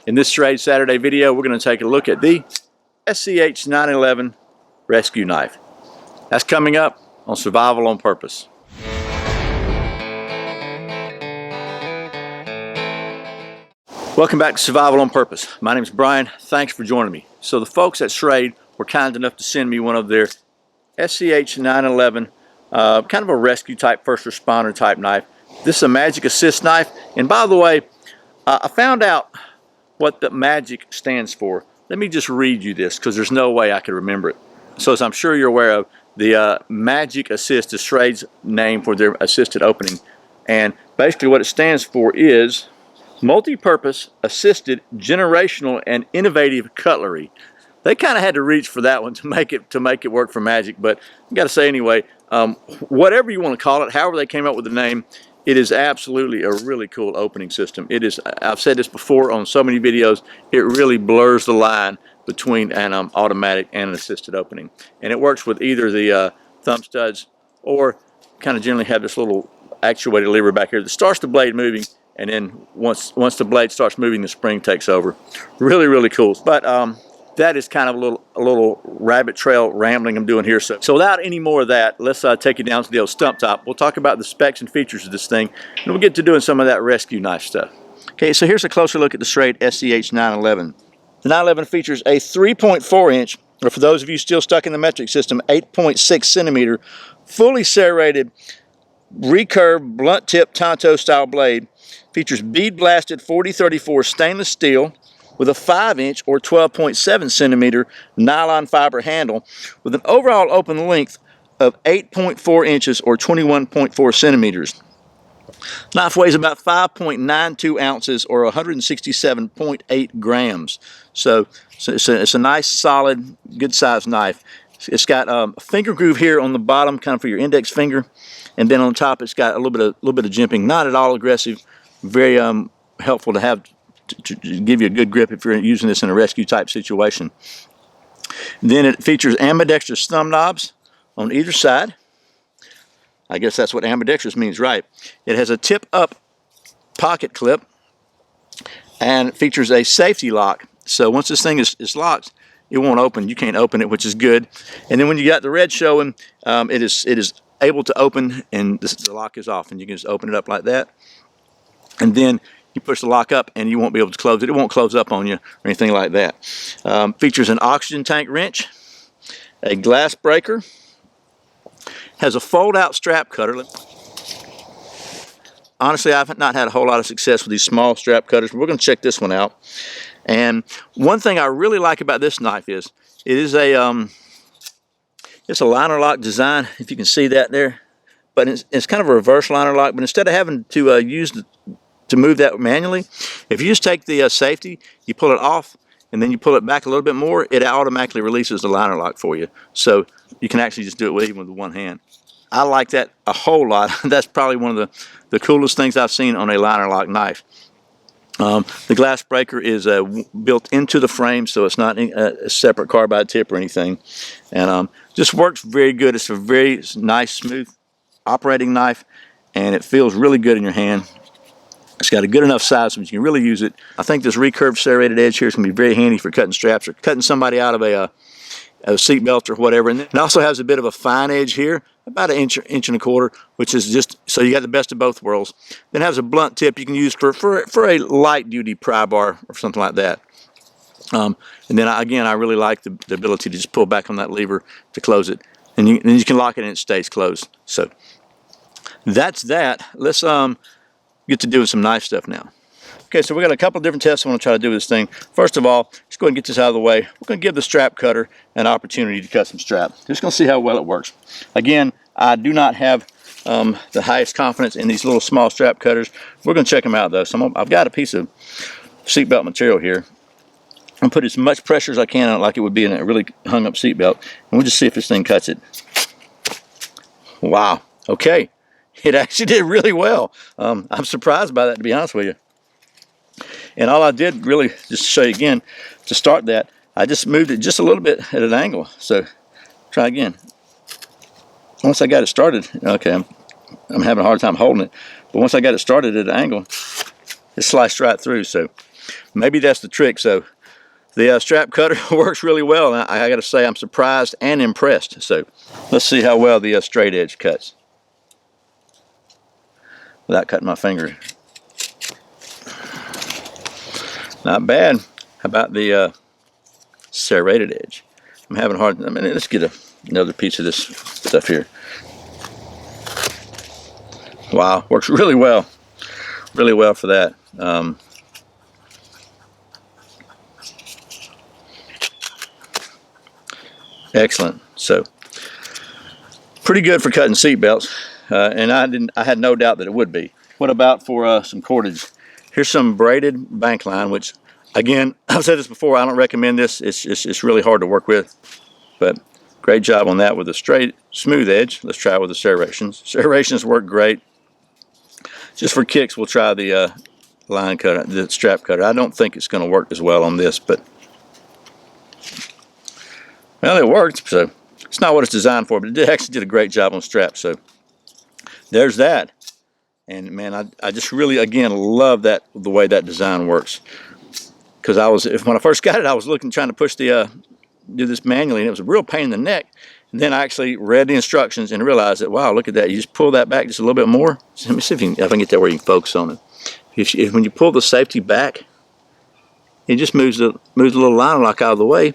In this Schrade Saturday video, we're going to take a look at the SCH911 rescue knife. That's coming up on Survival on Purpose. Welcome back to Survival on Purpose. My name is Brian. Thanks for joining me. So the folks at Schrade were kind enough to send me one of their SCH911, kind of a rescue type, first responder type knife. This is a Magic Assist knife. And by the way, I found out what the magic stands for. Let me just read you this because there's no way I could remember it. So as I'm sure you're aware of, the Magic Assist is Schrade's name for their assisted opening. And basically what it stands for is multi-purpose, assisted, generational, and innovative cutlery. They kind of had to reach for that one to make it work for Magic, but I got to say anyway, whatever you want to call it, however they came up with the name, it is absolutely a really cool opening system. It is, I've said this before on so many videos, it really blurs the line between an automatic and an assisted opening. And it works with either the thumb studs or kind of generally have this little actuated lever back here that starts the blade moving, and then once the blade starts moving, the spring takes over. Really, really cool. But that is kind of a little rabbit trail rambling I'm doing here. So without any more of that, let's take you down to the old stump top. We'll talk about the specs and features of this thing, and we'll get to doing some of that rescue knife stuff. Okay, so here's a closer look at the Schrade SCH911. The 911 features a 3.4 inch, or for those of you still stuck in the metric system, 8.6 centimeter, fully serrated, recurved, blunt tip Tonto style blade. Features bead blasted 4034 stainless steel with a 5-inch or 12.7 centimeter nylon fiber handle with an overall open length of 8.4 inches or 21.4 centimeters. Knife weighs about 5.92 ounces or 167.8 grams. So it's a nice, solid, good sized knife. It's got a finger groove here on the bottom, kind of for your index finger, and then on top it's got a little bit of jimping. Not at all aggressive. Very helpful to have to give you a good grip if you're using this in a rescue type situation. Then it features ambidextrous thumb knobs on either side. I guess that's what ambidextrous means, right? It has a tip up pocket clip, and it features a safety lock. So once this thing is locked, it won't open. You can't open it, which is good. And then when you got the red showing, it is able to open, and the lock is off, and you can just open it up like that. And then you push the lock up and you won't be able to close it. It won't close up on you or anything like that. Features an oxygen tank wrench, a glass breaker, has a fold-out strap cutter. Honestly, I've not had a whole lot of success with these small strap cutters, but we're going to check this one out. And one thing I really like about this knife is it is it's a liner lock design, if you can see that there. But it's kind of a reverse liner lock, but instead of having to to move that manually, if you just take the safety, you pull it off, and then you pull it back a little bit more, it automatically releases the liner lock for you. So you can actually just do it even with one hand. I like that a whole lot. That's probably one of the coolest things I've seen on a liner lock knife. The glass breaker is built into the frame, so it's not a separate carbide tip or anything. And just works very good. It's a very nice, smooth operating knife, and it feels really good in your hand. It's got a good enough size so you can really use it. I think this recurved serrated edge here is going to be very handy for cutting straps or cutting somebody out of a seat belt or whatever. And it also has a bit of a fine edge here, about an inch and a quarter, which is just so you got the best of both worlds. Then it has a blunt tip you can use for a light duty pry bar or something like that. And then again, I really like the ability to just pull back on that lever to close it, and then you can lock it and it stays closed. So that's that. Let's get to doing some knife stuff now. Okay, so we got a couple of different tests I want to try to do with this thing. First of all, let's go ahead and get this out of the way. We're going to give the strap cutter an opportunity to cut some strap. Just going to see how well it works. Again, I do not have the highest confidence in these little small strap cutters. We're going to check them out though. So I've got a piece of seatbelt material here. I'm going to put as much pressure as I can on it, like it would be in a really hung up seatbelt, and we'll just see if this thing cuts it. Wow. Okay. It actually did really well. I'm surprised by that, to be honest with you. And all I did really, just to show you again, to start that, I just moved it just a little bit at an angle. So try again. Once I got it started, okay, I'm having a hard time holding it, but once I got it started at an angle, it sliced right through. So maybe that's the trick. So the strap cutter works really well, and I got to say I'm surprised and impressed. So let's see how well the straight edge cuts without cutting my finger. Not bad. How about the serrated edge? I'm having a hard time. Let's get another piece of this stuff here. Wow, works really well for that. Excellent. So pretty good for cutting seat belts, and I had no doubt that it would be. What about for some cordage? Here's some braided bank line, which again, I've said this before, I don't recommend this. It's really hard to work with, but great job on that with a straight smooth edge. Let's try it with the serrations. Serrations work great. Just for kicks, we'll try the line cutter, the strap cutter. I don't think it's going to work as well on this, but well, it worked. So it's not what it's designed for, but it actually did a great job on straps. So there's that. And man, I just really, again, love the way that design works. Because when I first got it, I was trying to push do this manually, and it was a real pain in the neck. And then I actually read the instructions and realized that, wow, look at that. You just pull that back just a little bit more. So let me see if I can get that where you can focus on it. When you pull the safety back, it just moves the little line lock out of the way,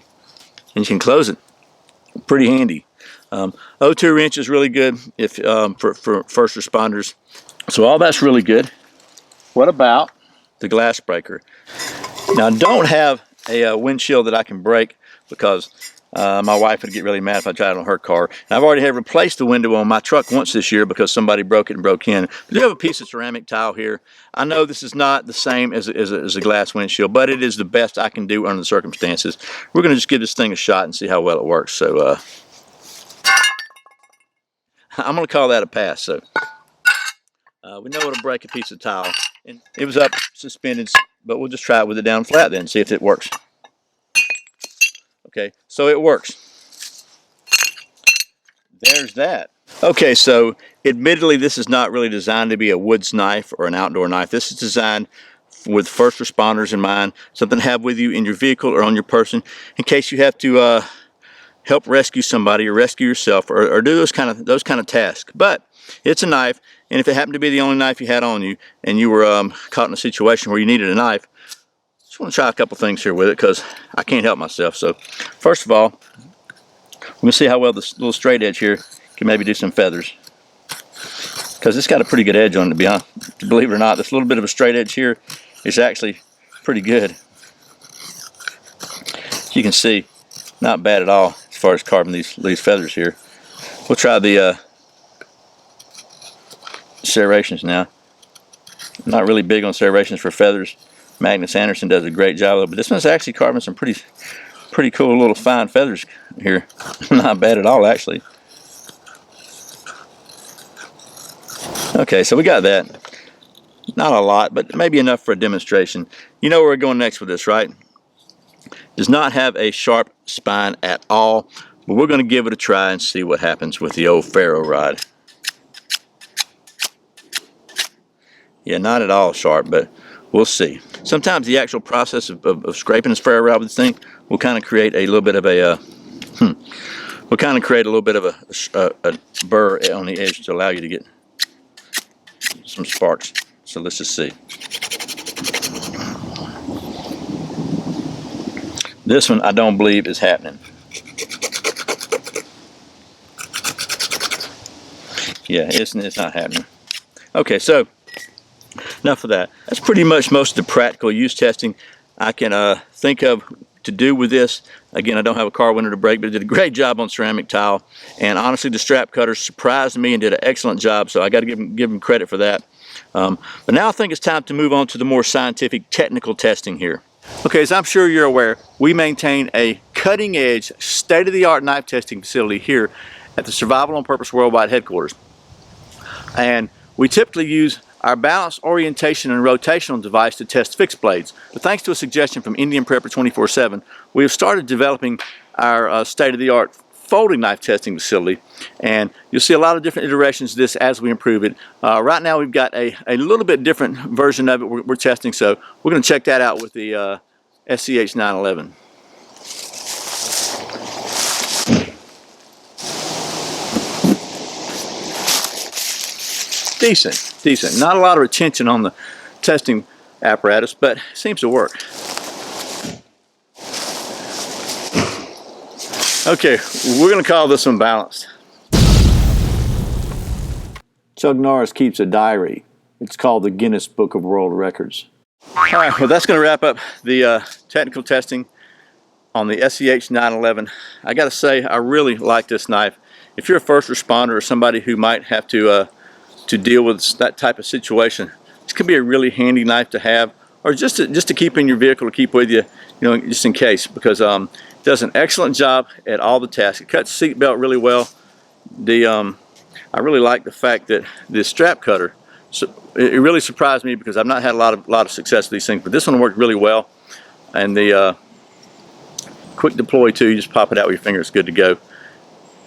and you can close it. Pretty handy. 02 wrench is really good for first responders. So all that's really good. What about the glass breaker? Now, I don't have a windshield that I can break because my wife would get really mad if I tried it on her car. And I've already had replaced the window on my truck once this year because somebody broke it and broke in. But I have a piece of ceramic tile here. I know this is not the same as a glass windshield, but it is the best I can do under the circumstances. We're going to just give this thing a shot and see how well it works. So I'm going to call that a pass. So we know it'll break a piece of tile. And it was up suspended, but we'll just try it with it down flat then and see if it works. Okay, so it works. There's that. Okay, so admittedly this is not really designed to be a woods knife or an outdoor knife. This is designed with first responders in mind, something to have with you in your vehicle or on your person in case you have to help rescue somebody or rescue yourself or do those kind of tasks. But it's a knife, and if it happened to be the only knife you had on you and you were caught in a situation where you needed a knife, just want to try a couple things here with it because I can't help myself. So first of all, we're going to see how well this little straight edge here can maybe do some feathers, because it's got a pretty good edge on it, to be honest. Believe it or not, this little bit of a straight edge here is actually pretty good. You can see, not bad at all as far as carving these feathers here. We'll try the serrations now. I'm not really big on serrations for feathers. Magnus Anderson does a great job of it, but this one's actually carving some pretty cool little fine feathers here. Not bad at all, actually. Okay, so we got that. Not a lot, but maybe enough for a demonstration. You know where we're going next with this, right? Does not have a sharp spine at all, but we're going to give it a try and see what happens with the old ferro rod. Yeah, not at all sharp, but we'll see. Sometimes the actual process of scraping this ferro rod with this thing will kind of create a little bit of a a burr on the edge to allow you to get some sparks. So let's just see. This one I don't believe is happening. Yeah, it's not happening. Okay, so enough of that. That's pretty much most of the practical use testing I can think of to do with this. Again, I don't have a car window to break, but it did a great job on ceramic tile. And honestly, the strap cutter surprised me and did an excellent job, so I got to give them credit for that. But now I think it's time to move on to the more scientific, technical testing here. Okay, as I'm sure you're aware, we maintain a cutting-edge, state-of-the-art knife testing facility here at the Survival on Purpose Worldwide headquarters. And we typically use our balance, orientation, and rotational device to test fixed blades. But thanks to a suggestion from Indian Prepper 24/7, we have started developing our state-of-the-art folding knife testing facility, and you'll see a lot of different iterations of this as we improve it. Right now we've got a little bit different version of it we're testing, so we're going to check that out with the SCH911. Decent. Not a lot of retention on the testing apparatus, but it seems to work. Okay, we're going to call this one balanced. Chuck Norris keeps a diary. It's called the Guinness Book of World Records. Alright, well that's going to wrap up the technical testing on the SCH911. I got to say, I really like this knife. If you're a first responder or somebody who might have to deal with that type of situation, this could be a really handy knife to have, or just to keep in your vehicle, to keep with you, just in case, because it does an excellent job at all the tasks. It cuts the seat belt really well. I really like the fact that the strap cutter, it really surprised me because I've not had a lot of success with these things, but this one worked really well. And the quick deploy too, you just pop it out with your finger, it's good to go.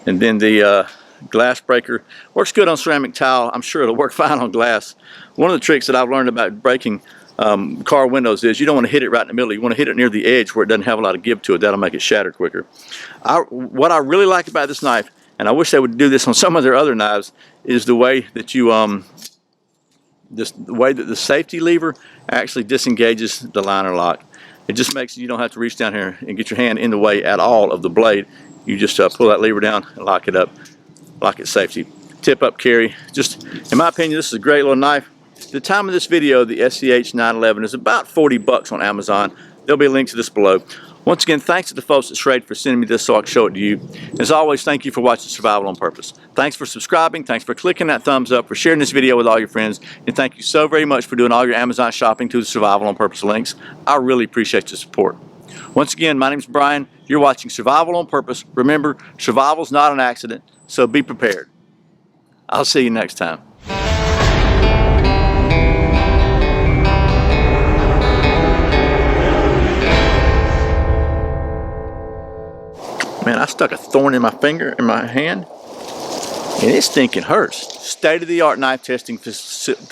And then the glass breaker works good on ceramic tile. I'm sure it'll work fine on glass. One of the tricks that I've learned about breaking car windows is you don't want to hit it right in the middle. You want to hit it near the edge where it doesn't have a lot of give to it. That'll make it shatter quicker. What I really like about this knife, and I wish they would do this on some of their other knives, is the way that the way that the safety lever actually disengages the liner lock. It just makes you don't have to reach down here and get your hand in the way at all of the blade. You just pull that lever down and lock it up. Lock it safety. Tip up carry. Just, in my opinion, this is a great little knife. At the time of this video, the SCH911 is about 40 bucks on Amazon. There'll be a link to this below. Once again, thanks to the folks at Schrade for sending me this so I can show it to you. As always, thank you for watching Survival on Purpose. Thanks for subscribing, thanks for clicking that thumbs up, for sharing this video with all your friends, and thank you so very much for doing all your Amazon shopping through the Survival on Purpose links. I really appreciate your support. Once again, my name's Brian. You're watching Survival on Purpose. Remember, survival's not an accident, so be prepared. I'll see you next time. Man, I stuck a thorn in my finger, in my hand, and it stinking hurts. State-of-the-art knife testing facility.